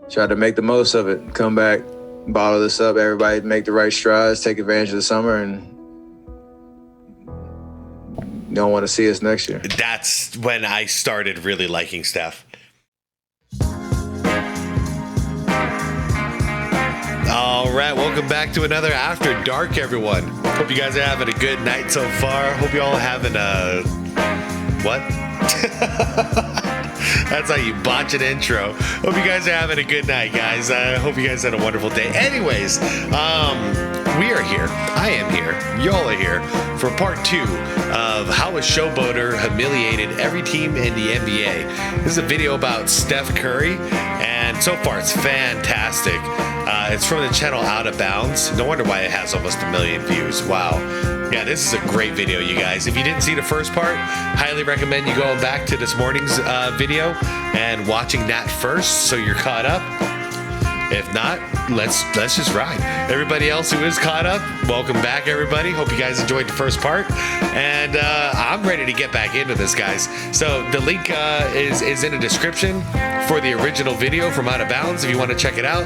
try to make the most of it. Come back, bottle this up, everybody make the right strides, take advantage of the summer, and you don't want to see us next year. That's when I started really liking Steph. All right, welcome back to another After Dark, everyone. Hope you guys are having a good night so far. Hope you all are having a... What? That's how you botch an intro. Hope you guys are having a good night, guys. I hope you guys had a wonderful day. Anyways, we are here. I am here. Y'all are here for part 2 of how a Showboater humiliated every team in the NBA. This is a video about Steph Curry, and so far it's fantastic. It's from the channel Out of Bounds. No wonder why it has almost 1 million views. Wow. Yeah, this is a great video, you guys. If you didn't see the first part, highly recommend you going back to this morning's video and watching that first so you're caught up. If not, let's just ride. Everybody else who is caught up, welcome back, everybody. Hope you guys enjoyed the first part. And I'm ready to get back into this, guys. So the link is in the description for the original video from Out of Bounds if you want to check it out.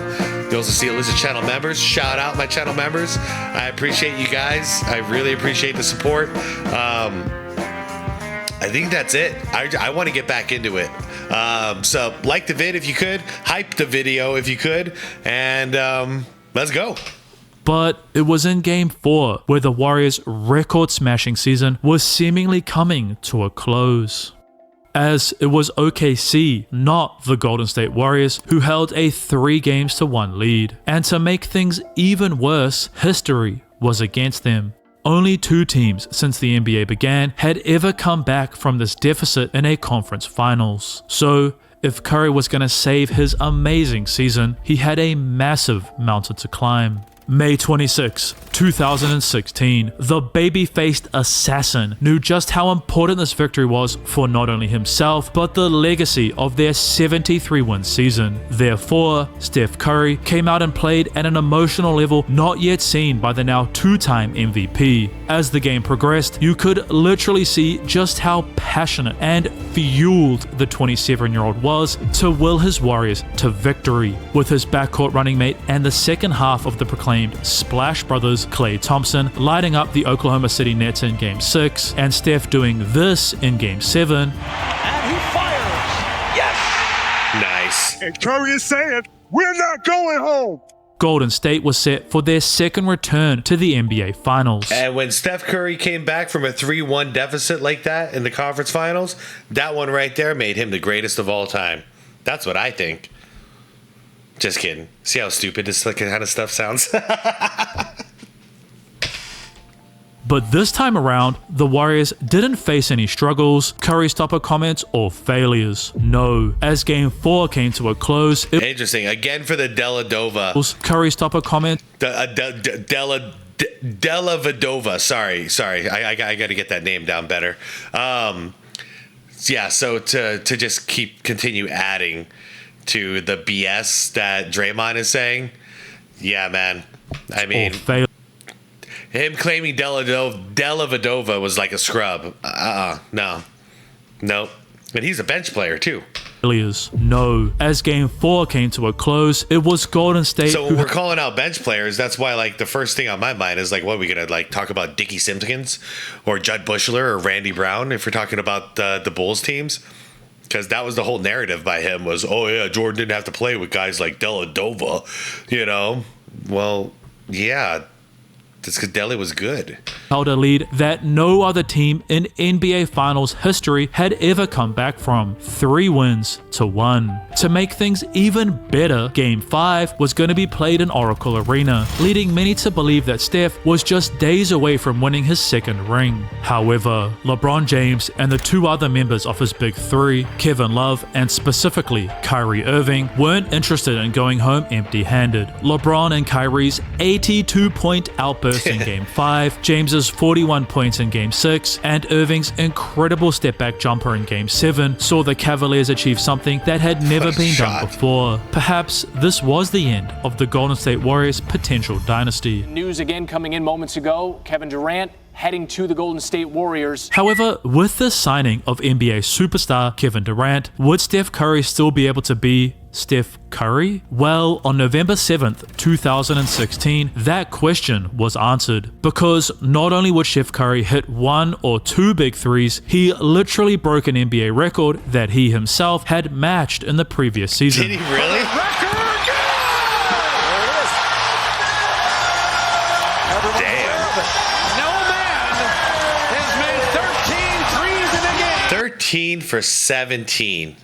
You also see a list of channel members. Shout out my channel members. I appreciate you guys. I really appreciate the support. I think that's it. I want to get back into it. So like the vid if you could, hype the video if you could, and let's go. But it was in Game 4 where the Warriors' record-smashing season was seemingly coming to a close, as it was OKC, not the Golden State Warriors, who held a 3-1 lead. And to make things even worse, history was against them. Only 2 teams since the NBA began had ever come back from this deficit in a conference finals. So, if Curry was going to save his amazing season, he had a massive mountain to climb. May 26, 2016, the baby-faced assassin knew just how important this victory was for not only himself, but the legacy of their 73-win season. Therefore, Steph Curry came out and played at an emotional level not yet seen by the now 2-time MVP. As the game progressed, you could literally see just how passionate and fueled the 27-year-old was to will his Warriors to victory, with his backcourt running mate and the second half of the proclaimed Splash Brothers Klay Thompson lighting up the Oklahoma City Nets in Game 6, and Steph doing this in Game 7. And he fires. Yes! Nice. And Curry is saying, we're not going home. Golden State was set for their second return to the NBA Finals. And when Steph Curry came back from a 3-1 deficit like that in the conference finals, that one right there made him the greatest of all time. That's what I think. Just kidding. See how stupid this kind of stuff sounds? But this time around, the Warriors didn't face any struggles, Curry stopper comments, or failures. No, as Game 4 came to a close, it Interesting. Again for the Deladova. was Curry stopper comment. Delavadova. Sorry. I got to get that name down better. Yeah, so to just continue adding to the BS that Draymond is saying. Yeah, man. I mean, him claiming Delavadova was like a scrub. No. Nope. And he's a bench player, too. No. As Game 4 came to a close, it was Golden State. So when we're calling out bench players, that's why, like, the first thing on my mind is, like, what are we going to, like, talk about Dickie Simpkins or Judd Bushler or Randy Brown if we're talking about the Bulls teams? Because that was the whole narrative by him was, oh, yeah, Jordan didn't have to play with guys like Deladova, you know? Well, yeah, that's because Dele was good. Held a lead that no other team in NBA Finals history had ever come back from. 3-1. To make things even better, Game 5 was going to be played in Oracle Arena, leading many to believe that Steph was just days away from winning his second ring. However, LeBron James and the 2 other members of his Big Three, Kevin Love and specifically Kyrie Irving, weren't interested in going home empty-handed. LeBron and Kyrie's 82-point outburst in Game 5, James's 41 points in Game 6, and Irving's incredible step-back jumper in Game 7 saw the Cavaliers achieve something that had never been done before. Perhaps this was the end of the Golden State Warriors' potential dynasty. News again coming in moments ago. Kevin Durant heading to the Golden State Warriors. However, with the signing of NBA superstar Kevin Durant, would Steph Curry still be able to be Steph Curry? Well, on November 7th, 2016, that question was answered, because not only would Steph Curry hit 1 or 2 big threes, he literally broke an NBA record that he himself had matched in the previous season. Did he really? No man has made 13 threes in a game. 13 for 17.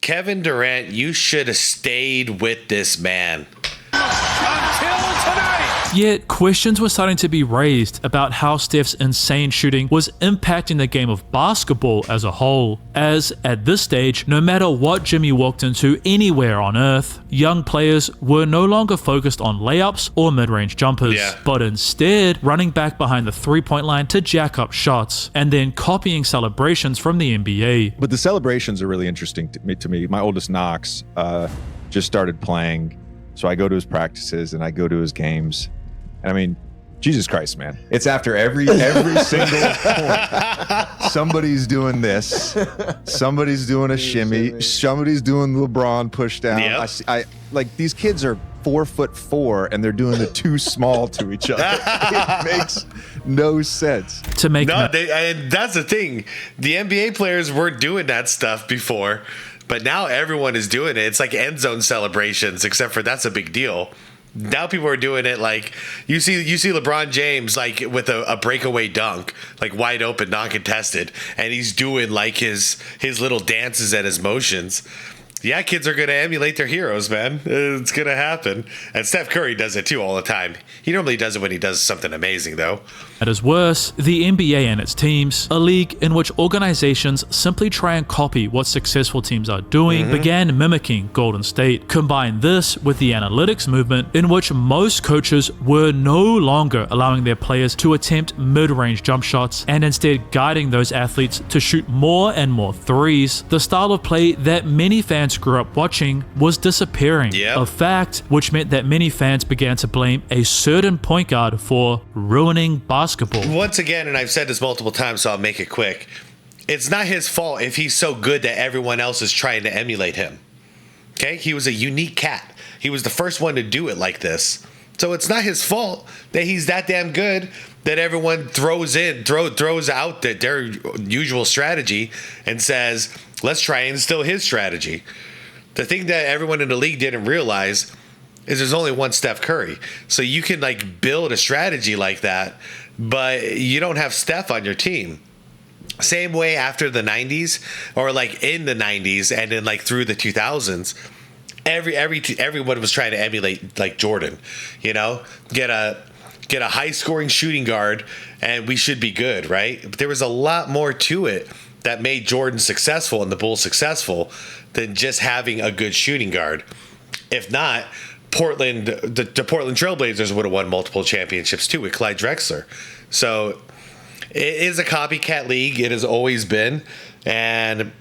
Kevin Durant, you should have stayed with this man. Until tonight. Yet, questions were starting to be raised about how Steph's insane shooting was impacting the game of basketball as a whole, as at this stage, no matter what gym you walked into anywhere on earth, young players were no longer focused on layups or mid-range jumpers, but instead running back behind the three-point line to jack up shots, and then copying celebrations from the NBA. But the celebrations are really interesting to me. My oldest, Knox, just started playing, so I go to his practices and I go to his games. And I mean, Jesus Christ, man. It's after every single point. Somebody's doing this. Somebody's doing a shimmy. Somebody's doing the LeBron push down. Yep. I like, these kids are 4'4" and they're doing the too small to each other. It makes no sense. To make And that's the thing. The NBA players weren't doing that stuff before, but now everyone is doing it. It's like end zone celebrations, except for that's a big deal. Now people are doing it like you see LeBron James like with a breakaway dunk, like wide open, non-contested, and he's doing like his little dances and his motions. Yeah, kids are going to emulate their heroes, man. It's going to happen. And Steph Curry does it too all the time. He normally does it when he does something amazing, though. At its worst, the NBA and its teams, a league in which organizations simply try and copy what successful teams are doing, began mimicking Golden State. Combine this with the analytics movement, in which most coaches were no longer allowing their players to attempt mid-range jump shots and instead guiding those athletes to shoot more and more threes. The style of play that many fans grew up watching was disappearing, a fact which meant that many fans began to blame a certain point guard for ruining basketball. Once again, and I've said this multiple times, so I'll make it quick, it's not his fault if he's so good that everyone else is trying to emulate him. Okay? He was a unique cat. He was the first one to do it like this. So it's not his fault that he's that damn good that everyone throws out their usual strategy and says, let's try and instill his strategy. The thing that everyone in the league didn't realize is there's only one Steph Curry. So you can like build a strategy like that, but you don't have Steph on your team. Same way after the 90s, or like in the 90s and then like through the 2000s, everyone was trying to emulate like Jordan, you know, get a high scoring shooting guard and we should be good, right? But there was a lot more to it that made Jordan successful and the Bulls successful than just having a good shooting guard. If not, the Portland Trailblazers would have won multiple championships too with Clyde Drexler. So it is a copycat league. It has always been. And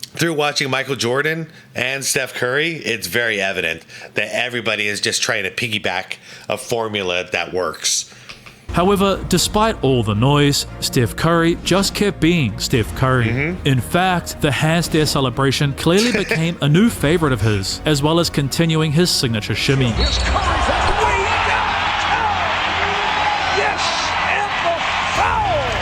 through watching Michael Jordan and Steph Curry, it's very evident that everybody is just trying to piggyback a formula that works. However, despite all the noise, Steph Curry just kept being Steph Curry. In fact, the hand stare celebration clearly became a new favorite of his, as well as continuing his signature shimmy. Here's Curry for three. Yes, and the foul.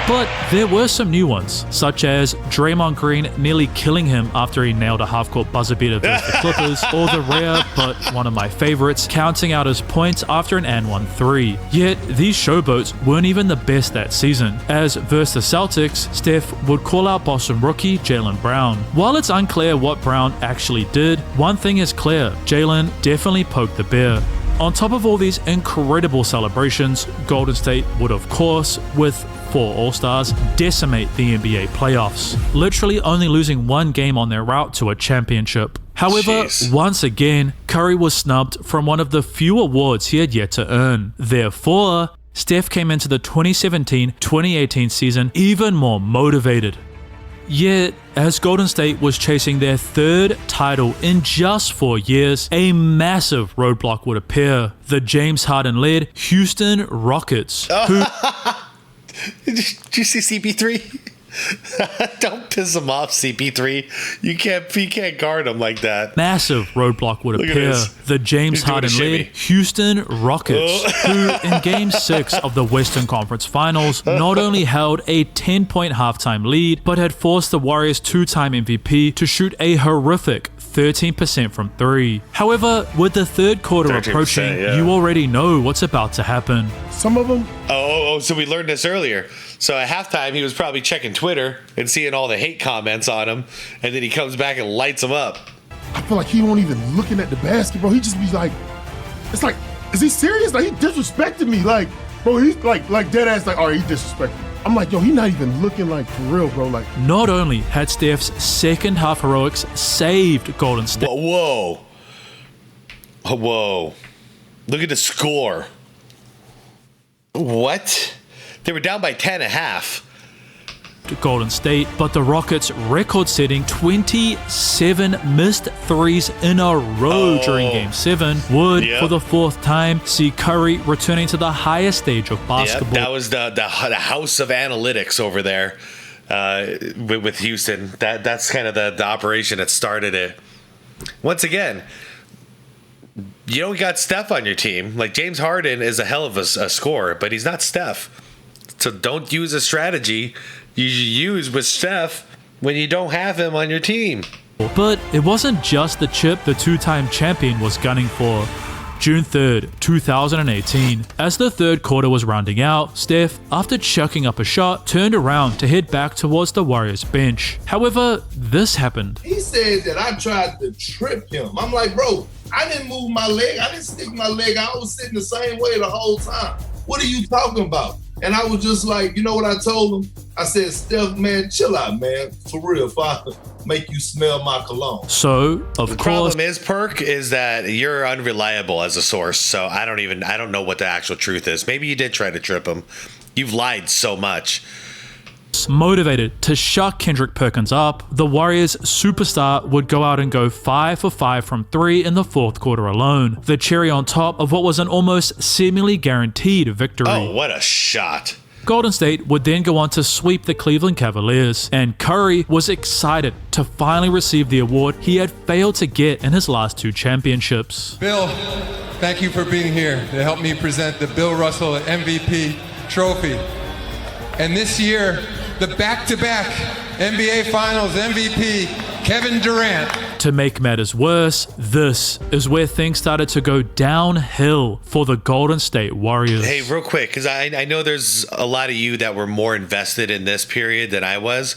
But there were some new ones, such as Draymond Green nearly killing him after he nailed a half-court buzzer beater versus the Clippers, or the rare, but one of my favorites, counting out his points after an and-one three. Yet, these showboats weren't even the best that season, as versus the Celtics, Steph would call out Boston rookie Jaylen Brown. While it's unclear what Brown actually did, one thing is clear, Jaylen definitely poked the bear. On top of all these incredible celebrations, Golden State would of course, with 4 All-Stars, decimate the NBA playoffs, literally only losing one game on their route to a championship. However, once again, Curry was snubbed from one of the few awards he had yet to earn. Therefore, Steph came into the 2017-2018 season even more motivated. Yet, as Golden State was chasing their third title in just 4 years, a massive roadblock would appear. The James Harden-led Houston Rockets, who... Did you see CP3? Don't piss him off, CP3. You can't guard him like that. Massive roadblock would Look at appear. this. The James He's doing a Harden-led shimmy. Houston Rockets, who in Game 6 of the Western Conference Finals not only held a 10-point halftime lead, but had forced the Warriors' two-time MVP to shoot a horrific 13% from 3. However, with the third quarter 13%, approaching, yeah. you already know what's about to happen. Some of them, Oh, so we learned this earlier. So at halftime, he was probably checking Twitter and seeing all the hate comments on him, and then he comes back and lights them up. I feel like he won't even looking at the basketball. He just be like, it's like, is he serious? Like, he disrespected me. Like, bro, he's like dead ass, like, all right, he disrespected me. I'm like, yo, he not even looking like for real, bro. Like, Not only had Steph's second half heroics saved Golden State, Whoa. Look at the score. What? They were down by 10.5. Golden State, but the Rockets' record-setting 27 missed threes in a row during Game 7 would, Yep. for the fourth time, see Curry returning to the highest stage of Yeah, basketball. that was the house of analytics over there with Houston. That's kind of the operation that started it. Once again, you don't got Steph on your team. Like, James Harden is a hell of a scorer, but he's not Steph. So don't use a strategy you use with Steph when you don't have him on your team. But it wasn't just the chip the two-time champion was gunning for. June 3rd, 2018. As the third quarter was rounding out, Steph, after chucking up a shot, turned around to head back towards the Warriors bench. However, this happened. He said that I tried to trip him. I'm like, bro, I didn't move my leg. I didn't stick my leg. I was sitting the same way the whole time. What are you talking about? And I was just like, you know what I told him? I said, Steph, man, chill out, man. For real, if I make you smell my cologne. So, of The course, problem is, Perk, is that you're unreliable as a source. So I don't know what the actual truth is. Maybe you did try to trip him. You've lied so much. motivated to shut Kendrick Perkins up, the Warriors' superstar would go out and go 5 for 5 from 3 in the fourth quarter alone, the cherry on top of what was an almost seemingly guaranteed victory. Oh, what a shot. Golden State would then go on to sweep the Cleveland Cavaliers, and Curry was excited to finally receive the award he had failed to get in his last 2 championships. Bill, thank you for being here to help me present the Bill Russell MVP trophy. And this year, the back-to-back NBA Finals MVP, Kevin Durant. To make matters worse, this is where things started to go downhill for the Golden State Warriors. Hey, real quick, because I know there's a lot of you that were more invested in this period than I was.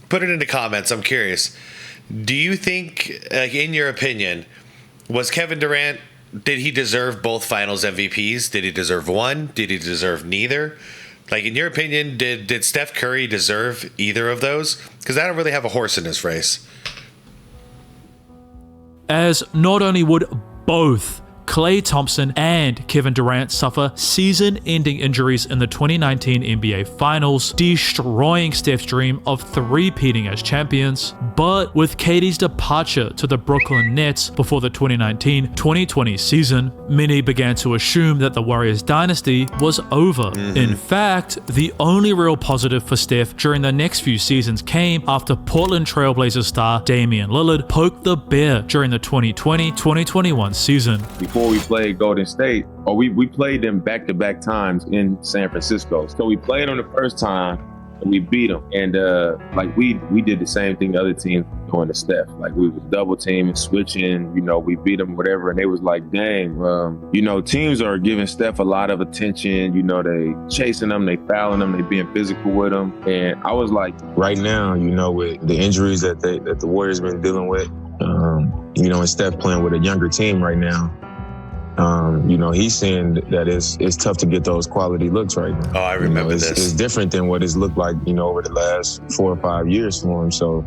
Put it in the comments. I'm curious. Do you think, like, in your opinion, was Kevin Durant, did he deserve both Finals MVPs? Did he deserve one? Did he deserve neither? Like, in your opinion, did Steph Curry deserve either of those? Because I don't really have a horse in this race. As not only would both Klay Thompson and Kevin Durant suffer season-ending injuries in the 2019 NBA Finals, destroying Steph's dream of three-peating as champions, but with KD's departure to the Brooklyn Nets before the 2019-2020 season, many began to assume that the Warriors dynasty was over. In fact, the only real positive for Steph during the next few seasons came after Portland Trailblazers star Damian Lillard poked the bear during the 2020-2021 season. Before we played Golden State, or we played them back-to-back times in San Francisco. So we played them the first time and we beat them. And like we did the same thing the other teams doing to Steph. Like we was double teaming, switching, we beat them, whatever. And they was like, dang, teams are giving Steph a lot of attention. They chasing them, they fouling them, they being physical with them. And I was like, right now, with the injuries that the Warriors been dealing with, and Steph playing with a younger team right now, he's saying that it's tough to get those quality looks right now. Oh, I remember this. It's different than what it's looked like, over the last 4 or 5 years for him. So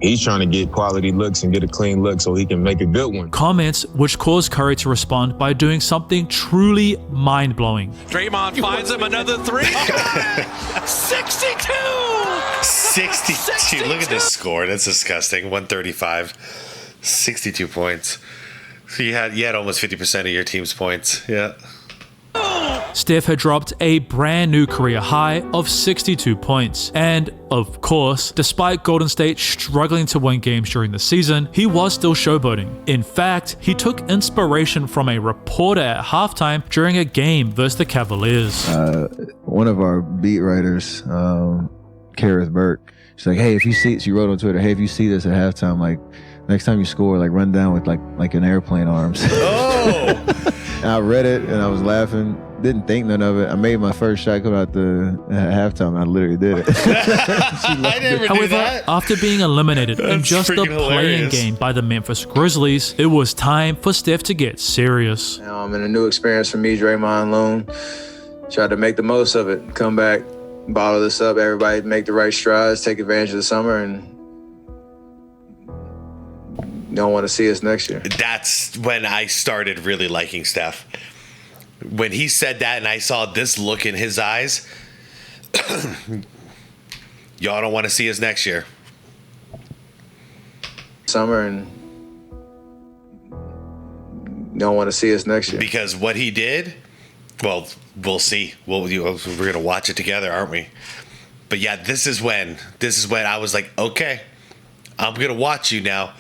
he's trying to get quality looks and get a clean look so he can make a good one. Comments which caused Curry to respond by doing something truly mind-blowing. Draymond finds him another three. 62! 62. Look at this score. That's disgusting. 135. 62 points. So you had almost 50% of your team's points. Yeah. Steph had dropped a brand new career high of 62 points. And, of course, despite Golden State struggling to win games during the season, he was still showboating. In fact, he took inspiration from a reporter at halftime during a game versus the Cavaliers. One of our beat writers, Kareth Burke, she's like, hey, if you see, she wrote on Twitter, hey, if you see this at halftime, like, next time you score, like, run down with like an airplane arms. Oh! And I read it and I was laughing. Didn't think none of it. I made my first shot come out the halftime. I literally did it. I never However, knew that. after being eliminated in That's just the freaking playing hilarious. game by the Memphis Grizzlies, it was time for Steph to get serious. And a new experience for me, Draymond Loon. Tried to make the most of it. Come back, bottle this up. Everybody make the right strides, take advantage of the summer, and don't want to see us next year. That's when I started really liking Steph. When he said that and I saw this look in his eyes, y'all don't want to see us next year. Summer, and don't want to see us next year. Because what he did, well, we'll see. We're going to watch it together, aren't we? But yeah, this is when I was like, okay, I'm going to watch you now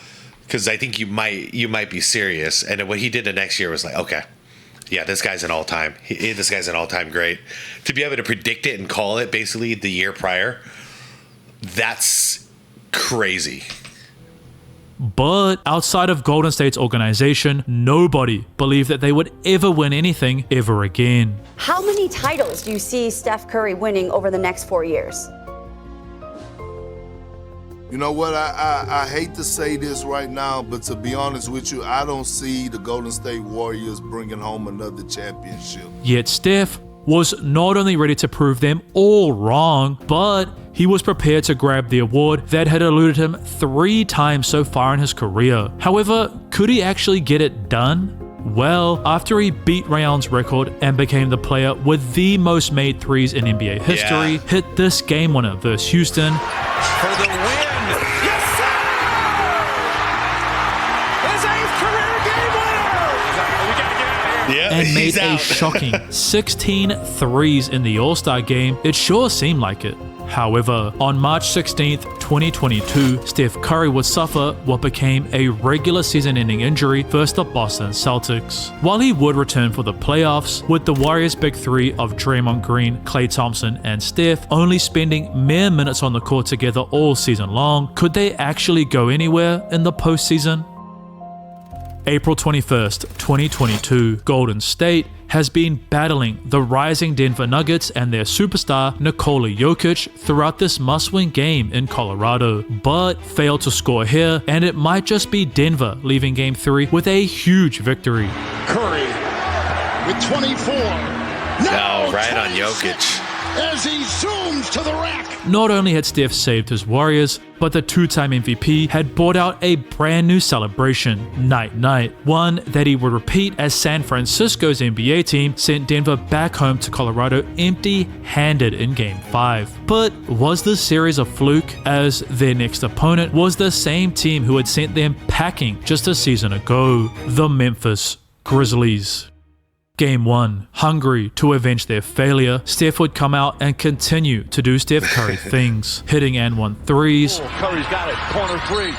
because I think you might be serious. And then what he did the next year was like, okay. Yeah, this guy's an all-time great. To be able to predict it and call it basically the year prior, that's crazy. But outside of Golden State's organization, nobody believed that they would ever win anything ever again. How many titles do you see Steph Curry winning over the next 4 years? You know what? I hate to say this right now, but to be honest with you, I don't see the Golden State Warriors bringing home another championship. Yet Steph was not only ready to prove them all wrong, but he was prepared to grab the award that had eluded him 3 times so far in his career. However, could he actually get it done? Well, after he beat Rayon's record and became the player with the most made threes in NBA history, hit this game winner versus Houston, For the win. Yes, sir! His 8th career game winner! We gotta get out of here. Yeah, and made he's a out. shocking 16 threes in the All-Star game, it sure seemed like it. However, on March 16th, 2022, Steph Curry would suffer what became a regular season-ending injury versus the Boston Celtics. While he would return for the playoffs, with the Warriors' big three of Draymond Green, Klay Thompson, and Steph only spending mere minutes on the court together all season long, could they actually go anywhere in the postseason? April 21st, 2022, Golden State has been battling the rising Denver Nuggets and their superstar Nikola Jokic throughout this must-win game in Colorado, but failed to score here, and it might just be Denver leaving Game 3 with a huge victory. Curry with 24. No, right on Jokic. As he zooms to the rack. Not only had Steph saved his Warriors, but the 2-time MVP had brought out a brand new celebration, Night Night, one that he would repeat as San Francisco's NBA team sent Denver back home to Colorado empty-handed in Game 5. But was this series a fluke, as their next opponent was the same team who had sent them packing just a season ago, the Memphis Grizzlies? Game 1. Hungry to avenge their failure, Steph would come out and continue to do Steph Curry things, hitting and one threes, Curry's got it. Corner 3.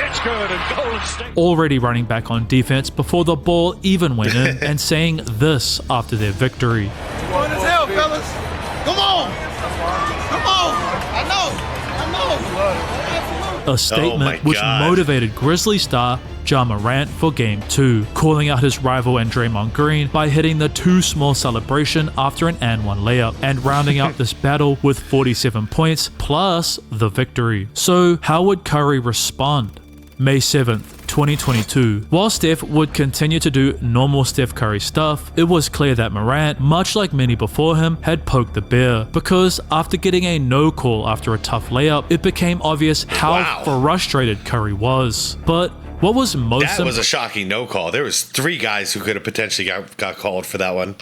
It's good. And Golden State. already running back on defense before the ball even went in, and saying this after their victory. What as hell, fellas? Come on. Come on. I know. A statement which God. motivated Grizzly star Ja Morant for Game 2, calling out his rival and Draymond Green by hitting the too small celebration after an and one layup, and rounding out this battle with 47 points plus the victory. So how would Curry respond? May 7th, 2022. While Steph would continue to do normal Steph Curry stuff, it was clear that Morant, much like many before him, had poked the bear, because after getting a no call after a tough layup, it became obvious how frustrated Curry was. But what was most That was a shocking no call. There was 3 guys who could have potentially got called for that one.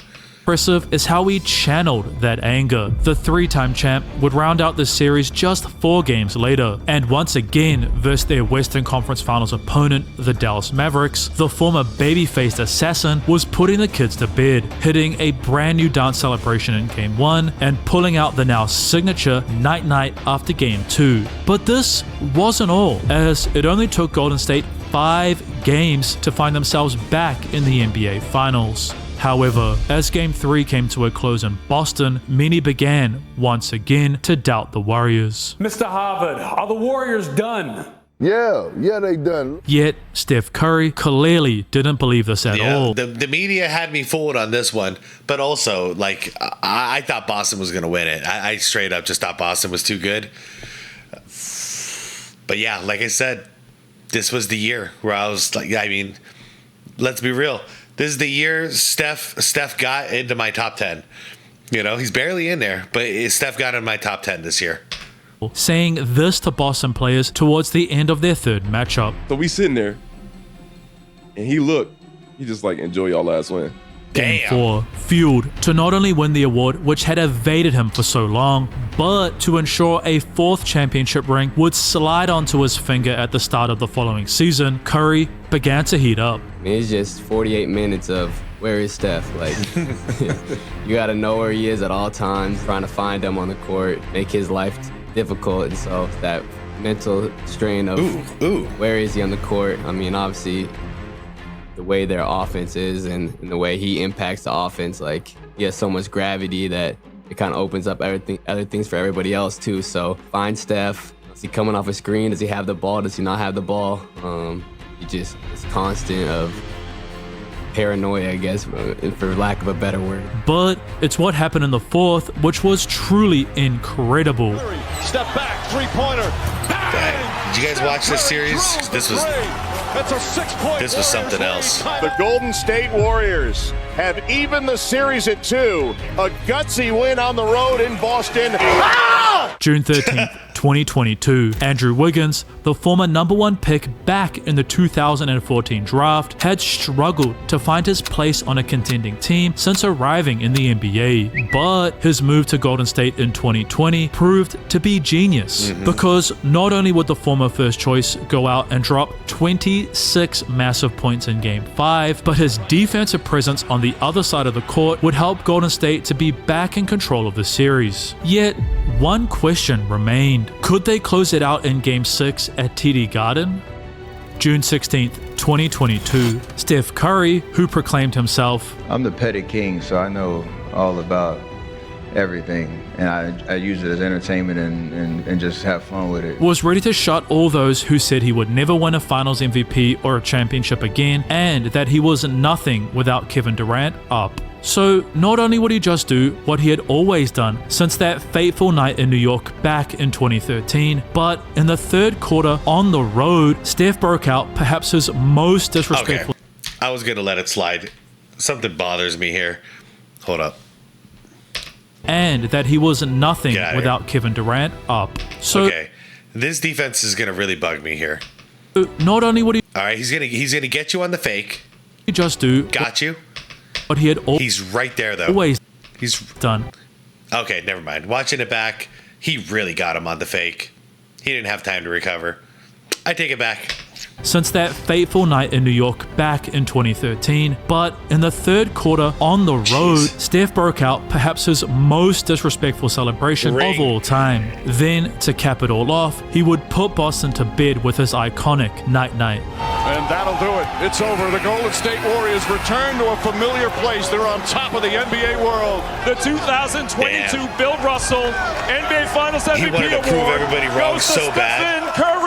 Impressive is how he channeled that anger. The 3-time champ would round out the series just 4 games later, and once again versus their Western Conference Finals opponent, the Dallas Mavericks, the former baby-faced assassin was putting the kids to bed, hitting a brand new dance celebration in Game 1 and pulling out the now signature night-night after Game 2. But this wasn't all, as it only took Golden State 5 games to find themselves back in the NBA Finals. However, as Game 3 came to a close in Boston, many began, once again, to doubt the Warriors. Mr. Harvard, are the Warriors done? Yeah, they done. Yet, Steph Curry clearly didn't believe this at all. The media had me fooled on this one, but also, like, I thought Boston was going to win it. I straight up just thought Boston was too good. But yeah, like I said, this was the year where I was like, I mean, let's be real. This is the year Steph got into my top 10. You know, he's barely in there, but Steph got in my top 10 this year. Saying this to Boston players towards the end of their 3rd matchup. So we sitting there, and he just like, enjoy y'all last win. Game 4, fueled to not only win the award, which had evaded him for so long, but to ensure a 4th championship ring would slide onto his finger at the start of the following season, Curry began to heat up. I mean, it's just 48 minutes of where is Steph? Like, you got to know where he is at all times, trying to find him on the court, make his life difficult. And so that mental strain of where is he on the court? I mean, obviously, the way their offense is and the way he impacts the offense, like, he has so much gravity that it kind of opens up other things for everybody else too. So find Steph. Is he coming off a screen? Does he have the ball? Does he not have the ball? It's constant of paranoia, I guess, for lack of a better word. But it's what happened in the 4th, which was truly incredible. Step back, 3-pointer. Did you guys watch this series? This was something else. The Golden State Warriors have evened the series at 2. A gutsy win on the road in Boston. June 13th, 2022, Andrew Wiggins, the former #1 pick back in the 2014 draft, had struggled to find his place on a contending team since arriving in the NBA. But his move to Golden State in 2020 proved to be genius, because not only would the former first choice go out and drop 26 massive points in Game 5, but his defensive presence on the other side of the court would help Golden State to be back in control of the series. Yet, one question remained. Could they close it out in Game 6 at TD Garden? June 16th, 2022, Steph Curry, who proclaimed himself, I'm the petty king, so I know all about everything, and I use it as entertainment and just have fun with it, was ready to shut all those who said he would never win a Finals MVP or a championship again, and that he was nothing without Kevin Durant up. So not only would he just do what he had always done since that fateful night in New York back in 2013, but in the 3rd quarter on the road, Steph broke out perhaps his most disrespectful. Okay. I was going to let it slide. Something bothers me here. Hold up. And that he was nothing without Kevin Durant up. So okay, this defense is going to really bug me here. Not only would he... All right, he's gonna get you on the fake. He just do... Got you. But he had he's right there though. Always he's done. Okay, never mind. Watching it back, he really got him on the fake. He didn't have time to recover. I take it back. Since that fateful night in New York back in 2013, but in the 3rd quarter on the road, Steph broke out perhaps his most disrespectful celebration of all time. Then, to cap it all off, he would put Boston to bed with his iconic night-night. And that'll do it. It's over. The Golden State Warriors return to a familiar place. They're on top of the NBA world. The 2022 Bill Russell NBA Finals MVP he wanted to prove award everybody wrong goes so to bad. Stephen Curry.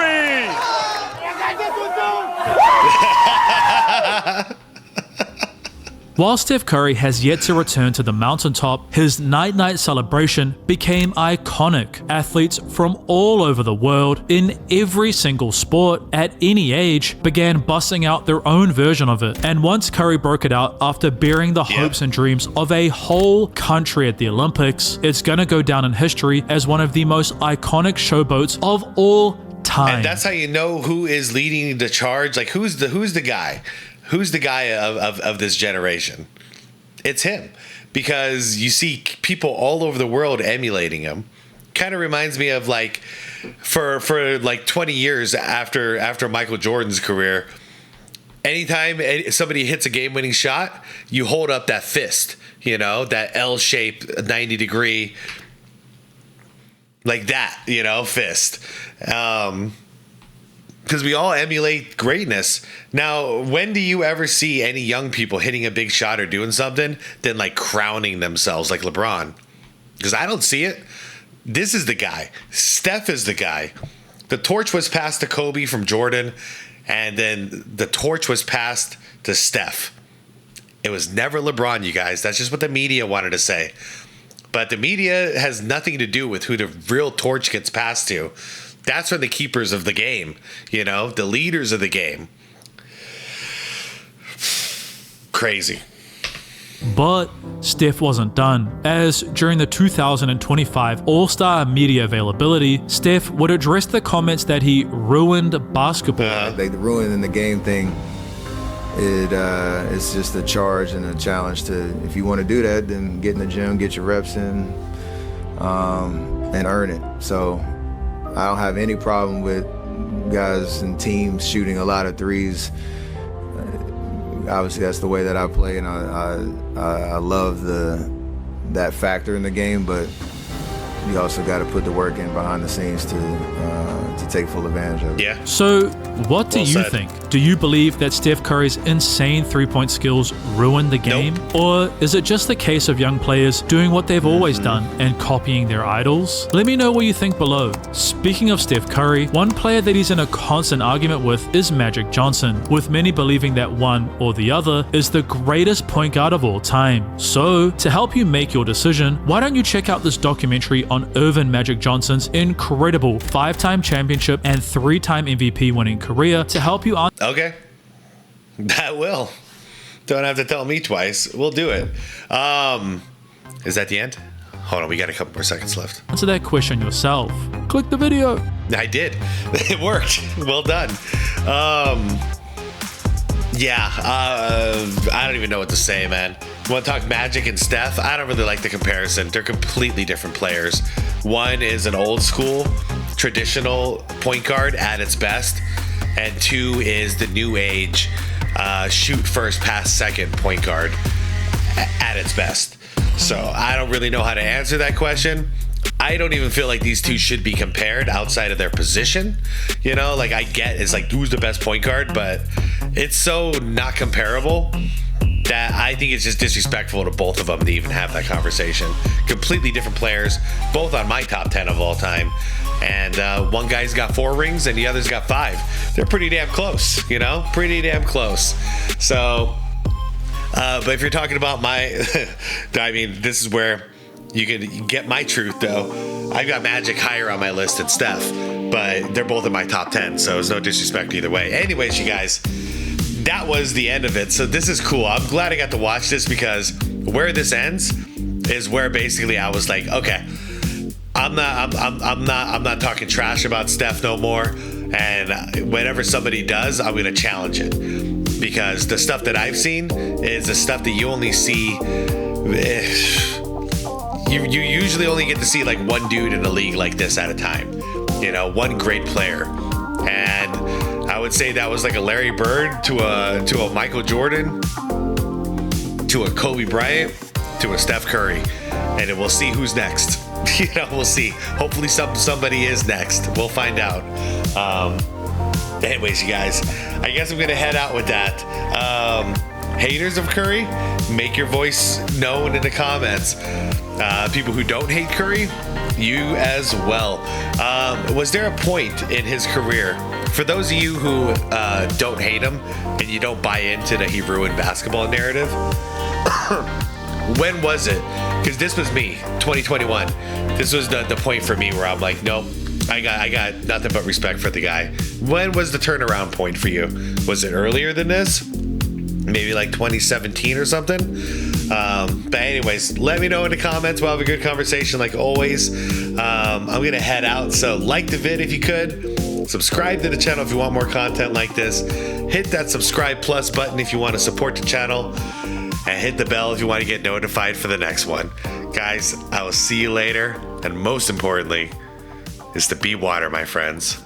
While Steph Curry has yet to return to the mountaintop, his night-night celebration became iconic. Athletes from all over the world, in every single sport, at any age, began busting out their own version of it. And once Curry broke it out after burying the hopes and dreams of a whole country at the Olympics, it's gonna go down in history as one of the most iconic showboats of all time. And that's how you know who is leading the charge. Like, who's the guy? Who's the guy of this generation? It's him. because you see people all over the world emulating him. Kind of reminds me of like for like 20 years after Michael Jordan's career, anytime somebody hits a game-winning shot, you hold up that fist, you know, that L-shaped 90-degree, like that, you know, fist. Because we all emulate greatness. Now, when do you ever see any young people hitting a big shot or doing something, then like crowning themselves like LeBron? Because I don't see it. This is the guy. Steph is the guy. The torch was passed to Kobe from Jordan, and then the torch was passed to Steph. It was never LeBron, you guys. That's just what the media wanted to say. But the media has nothing to do with who the real torch gets passed to. That's for the keepers of the game, you know, the leaders of the game. Crazy. But Steph wasn't done, as during the 2025 All-Star media availability, Steph would address the comments that he ruined basketball. Like the ruining the game thing, it's just a charge and a challenge to, if you want to do that, then get in the gym, get your reps in, and earn it. So I don't have any problem with guys and teams shooting a lot of threes. Obviously, that's the way that I play, and I love that factor in the game. But you also got to put the work in behind the scenes to take full advantage of it. Yeah. So, what do you think? Do you believe that Steph Curry's insane three-point skills ruined the game? Nope. Or is it just the case of young players doing what they've always done and copying their idols? Let me know what you think below. Speaking of Steph Curry, one player that he's in a constant argument with is Magic Johnson, with many believing that one or the other is the greatest point guard of all time. So, to help you make your decision, why don't you check out this documentary on Earvin Magic Johnson's incredible 5-time championship and 3-time MVP winning career to help you Okay. That will. Don't have to tell me twice. We'll do it. Is that the end? Hold on, we got a couple more seconds left. answer that question yourself. Click the video. I did. It worked. Well done. I don't even know what to say, man. You want to talk Magic and Steph? I don't really like the comparison. They're completely different players. One is an old school, traditional point guard at its best, and two is the new age, shoot first, pass second point guard at its best. So I don't really know how to answer that question. I don't even feel like these two should be compared outside of their position. You know, like I get it's like who's the best point guard, but it's so not comparable that I think it's just disrespectful to both of them to even have that conversation. Completely different players, both on my top 10 of all time. And one guy's got 4 rings and the other's got 5. They're pretty damn close, you know, pretty damn close. So, but if you're talking about my, I mean, this is where you can get my truth though. I've got Magic higher on my list than Steph, but they're both in my top 10, so it's no disrespect either way. Anyways, you guys, that was the end of it. So this is cool. I'm glad I got to watch this because where this ends is where basically I was like, okay, I'm not talking trash about Steph no more. And whenever somebody does, I'm gonna challenge it because the stuff that I've seen is the stuff that you only see. You usually only get to see like one dude in a league like this at a time, you know, one great player. And I would say that was like a Larry Bird to a Michael Jordan, to a Kobe Bryant, to a Steph Curry. And then we'll see who's next. You know, we'll see. Hopefully somebody is next. We'll find out. Anyways, you guys, I guess I'm going to head out with that. Haters of Curry, make your voice known in the comments. People who don't hate Curry, you as well. Was there a point in his career, for those of you who don't hate him and you don't buy into the he ruined basketball narrative, when was it? Because this was me, 2021. This was the point for me where I'm like, nope, I got nothing but respect for the guy. When was the turnaround point for you? Was it earlier than this? Maybe like 2017 or something? But anyways, let me know in the comments. We'll have a good conversation like always. I'm going to head out. So like the vid if you could. Subscribe to the channel if you want more content like this. Hit that subscribe plus button if you want to support the channel. and hit the bell if you want to get notified for the next one. Guys, I will see you later. And most importantly, is to be water, my friends.